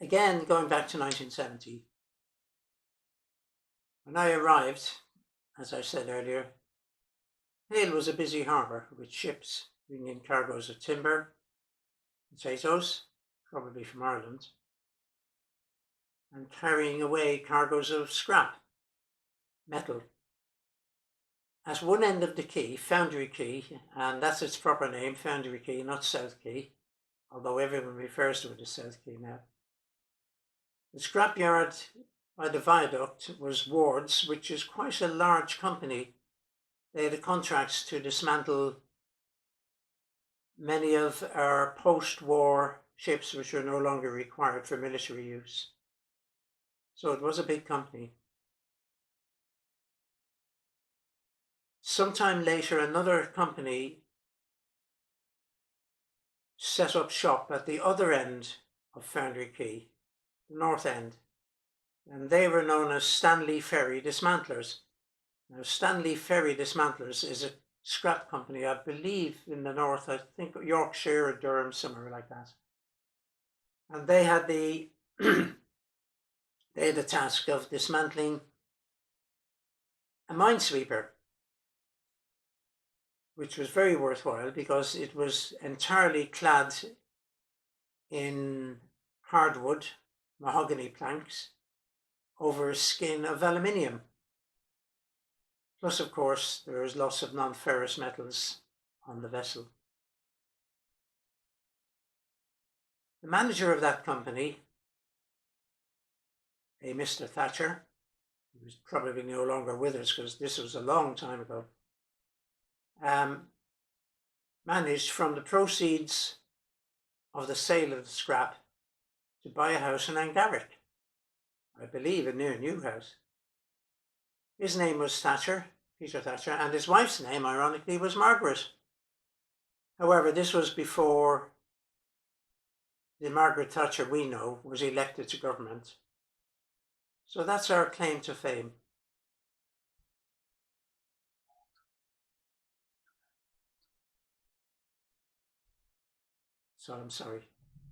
again, going back to 1970, when I arrived, as I said earlier, Hale was a busy harbour with ships bringing in cargoes of timber, potatoes, probably from Ireland, and carrying away cargoes of scrap, metal. At one end of the quay, Foundry Quay, and that's its proper name, Foundry Quay, not South Quay, although everyone refers to it as South Quay now. The scrapyard by the viaduct was Ward's, which is quite a large company. They had contracts to dismantle many of our post-war ships which were no longer required for military use. So it was a big company. Sometime later, another company set up shop at the other end of Foundry Quay, the north end, and they were known as Stanley Ferry Dismantlers. Now, Stanley Ferry Dismantlers is a scrap company, I believe, in the north, I think Yorkshire or Durham, somewhere like that. And they had the task of dismantling a minesweeper, which was very worthwhile because it was entirely clad in hardwood, mahogany planks, over a skin of aluminium. Plus, of course, there is lots of non-ferrous metals on the vessel. The manager of that company, a Mr. Thatcher, who is probably no longer with us because this was a long time ago, managed from the proceeds of the sale of the scrap to buy a house in Angarrick, I believe a near new house. His name was Thatcher, Peter Thatcher, and his wife's name, ironically, was Margaret. However, this was before the Margaret Thatcher we know was elected to government. So that's our claim to fame. So I'm sorry.